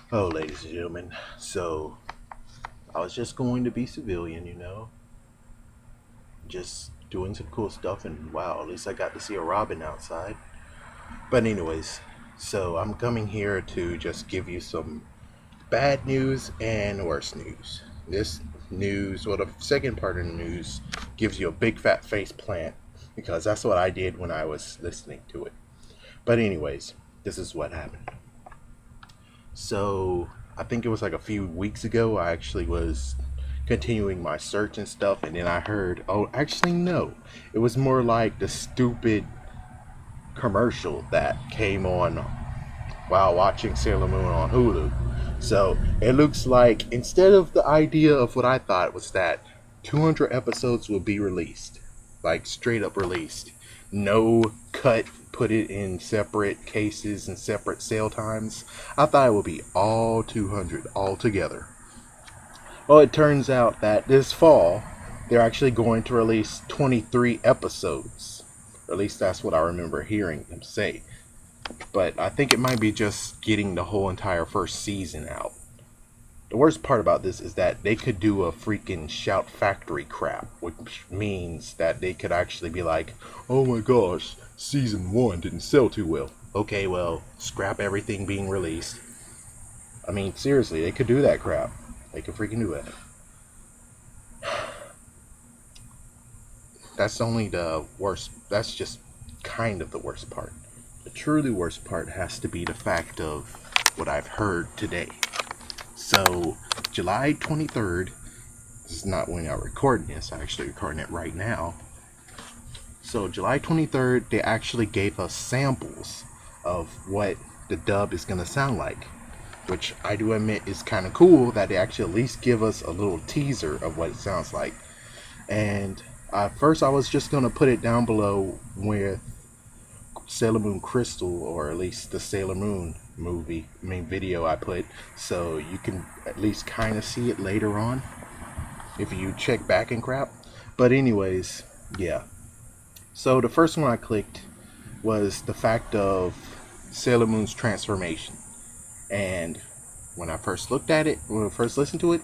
Oh, ladies and gentlemen, so I was just going to be civilian, just doing some cool stuff, and wow, at least I got to see a robin outside. But, anyways, so I'm coming here to just give you some bad news and worse news. This news, well, the second part of the news gives you a big fat face plant because that's what I did when I was listening to it. But, anyways, this is what happened. So I think it was like a few weeks ago, I actually was continuing my search and stuff, and then I heard, oh, actually, no. It was more like the stupid commercial that came on while watching Sailor Moon on Hulu. So it looks like instead of the idea of what I thought was that 200 episodes will be released, like straight up released, no cut, put it in separate cases and separate sale times. I thought it would be all 200 all together. Well, it turns out that this fall they're actually going to release 23 episodes. Or at least that's what I remember hearing them say. But I think it might be just getting the whole entire first season out. The worst part about this is that they could do a freaking Shout Factory crap, which means that they could actually be like, oh my gosh, season 1 didn't sell too well. Okay, well, scrap everything being released. I mean, seriously, they could do that crap. They could freaking do it. That's only the worst. That's just kind of the worst part. The truly worst part has to be the fact of what I've heard today. So, July 23rd, this is not when I'm recording this, I'm actually recording it right now. So, July 23rd, they actually gave us samples of what the dub is going to sound like. Which I do admit is kind of cool that they actually at least give us a little teaser of what it sounds like. And first I was just going to put it down below with Sailor Moon Crystal, or at least the Sailor Moon video I put, so you can at least kind of see it later on if you check back and crap. But anyways, yeah. So the first one I clicked was the fact of Sailor Moon's transformation. And when I first looked at it, when I first listened to it,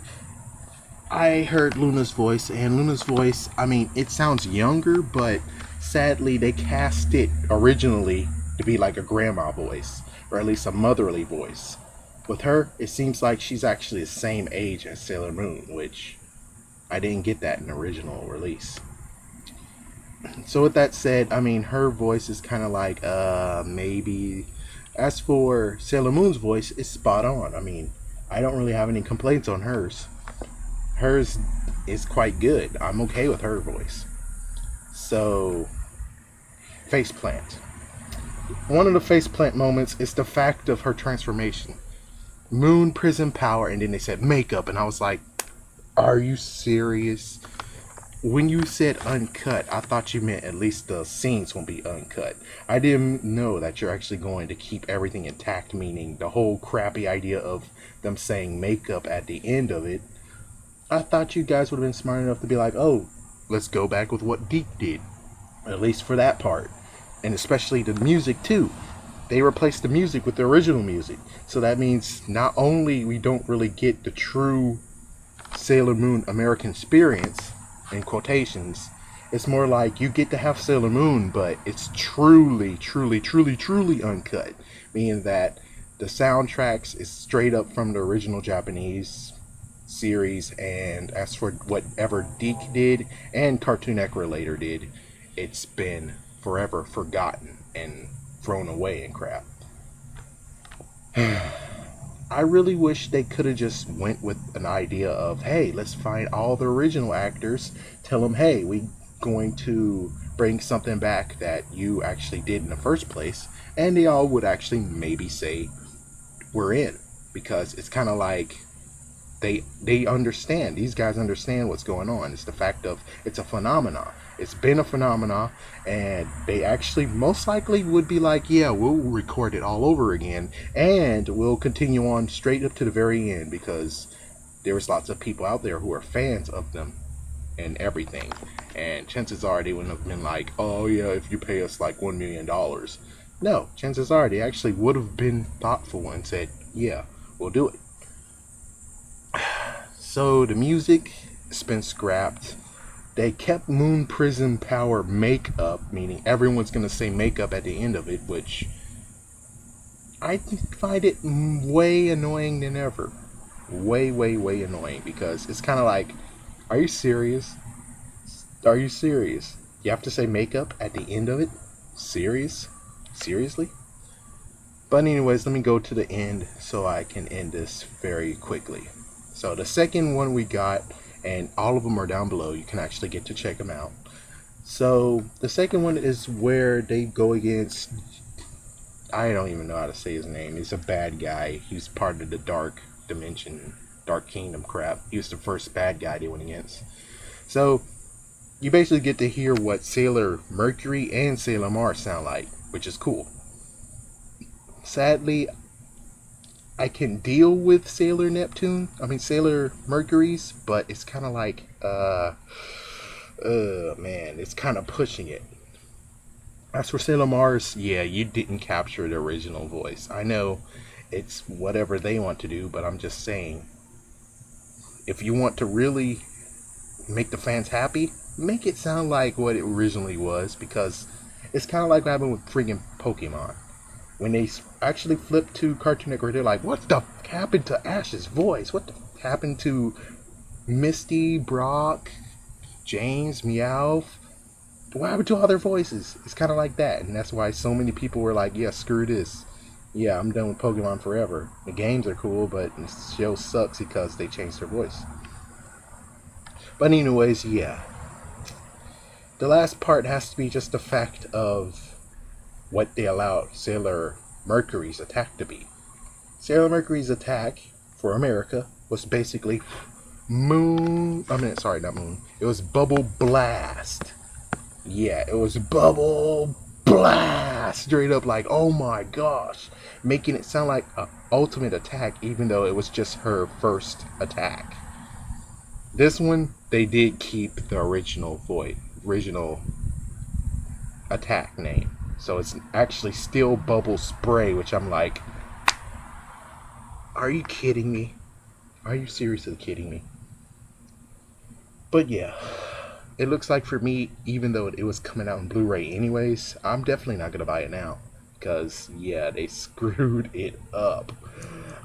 I heard Luna's voice, and Luna's voice, I mean, it sounds younger, but sadly they cast it originally to be like a grandma voice, or at least a motherly voice. With her, it seems like she's actually the same age as Sailor Moon, which I didn't get that in the original release. So with that said, I mean, her voice is kind of like, maybe. As for Sailor Moon's voice, it's spot on. I mean, I don't really have any complaints on hers. Hers is quite good. I'm okay with her voice. So, faceplant. One of the faceplant moments is the fact of her transformation. Moon, Prism, Power, and then they said makeup, and I was like, are you serious? When you said uncut, I thought you meant at least the scenes won't be uncut. I didn't know that you're actually going to keep everything intact, meaning the whole crappy idea of them saying makeup at the end of it. I thought you guys would have been smart enough to be like, oh, let's go back with what Deke did. At least for that part. And especially the music too. They replaced the music with the original music. So that means not only we don't really get the true Sailor Moon American experience, in quotations, it's more like you get to have Sailor Moon, but it's truly, truly, truly, truly uncut. Meaning that the soundtracks is straight up from the original Japanese series, and as for whatever Deke did and Cartoon Network later did, it's been forever forgotten and thrown away and crap. I really wish they could have just went with an idea of, hey, let's find all the original actors, tell them, hey, we going to bring something back that you actually did in the first place, and they all would actually maybe say we're in, because it's kind of like they understand, these guys understand what's going on. It's the fact of it's a phenomenon. It's been a phenomenon, and they actually most likely would be like, yeah, we'll record it all over again, and we'll continue on straight up to the very end, because there's lots of people out there who are fans of them and everything, and chances are they wouldn't have been like, oh yeah, if you pay us like $1 million. No, chances are they actually would have been thoughtful and said, yeah, we'll do it. So the music has been scrapped. They kept Moon Prism Power makeup, meaning everyone's going to say makeup at the end of it, which I find it way annoying than ever. Way annoying, because it's kind of like, are you serious? Are you serious? You have to say makeup at the end of it? Seriously? But anyways, let me go to the end so I can end this very quickly. So the second one we got, and all of them are down below, you can actually get to check them out. So the second one is where they go against, I don't even know how to say his name. He's a bad guy. He's part of the Dark Dimension, Dark Kingdom crap. He was the first bad guy they went against. So you basically get to hear what Sailor Mercury and Sailor Mars sound like, which is cool. Sadly, I can deal with Sailor Mercury's, but it's kind of like, man, it's kind of pushing it. As for Sailor Mars, yeah, you didn't capture the original voice. I know it's whatever they want to do, but I'm just saying, if you want to really make the fans happy, make it sound like what it originally was, because it's kind of like what happened with freaking Pokemon. When they actually flipped to Cartoon Network, they're like, what the f happened to Ash's voice? What the f happened to Misty, Brock, James, Meowth? What happened to all their voices? It's kind of like that, and that's why so many people were like, yeah, screw this. Yeah, I'm done with Pokemon forever. The games are cool, but the show sucks because they changed their voice. But anyways, yeah. The last part has to be just the fact of what they allowed Sailor Mercury's attack to be. Sailor Mercury's attack for America was basically it was Bubble Blast. Yeah, it was Bubble Blast. Straight up, like, oh my gosh. Making it sound like an ultimate attack, even though it was just her first attack. This one, they did keep the original attack name. So it's actually still Bubble Spray, which I'm like, are you kidding me? Are you seriously kidding me? But yeah, it looks like for me, even though it was coming out in Blu-ray anyways, I'm definitely not going to buy it now. Because, yeah, they screwed it up.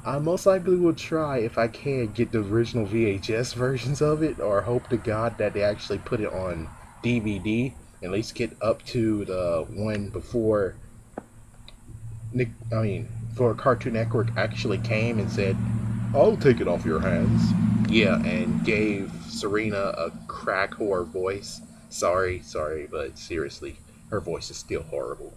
I most likely will try, if I can, get the original VHS versions of it, or hope to God that they actually put it on DVD. At least get up to the one before Cartoon Network actually came and said, I'll take it off your hands. Yeah, and gave Serena a crack whore voice. Sorry, but seriously, her voice is still horrible.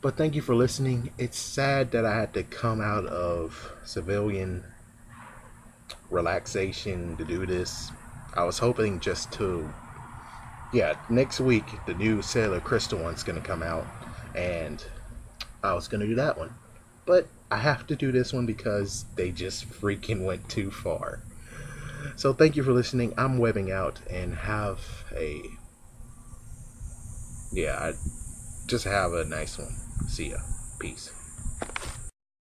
But thank you for listening. It's sad that I had to come out of civilian relaxation to do this. I was hoping just to, yeah, next week the new Sailor Crystal one's gonna come out, and I was gonna do that one. But I have to do this one because they just freaking went too far. So thank you for listening. I'm webbing out, and have a nice one. See ya. Peace.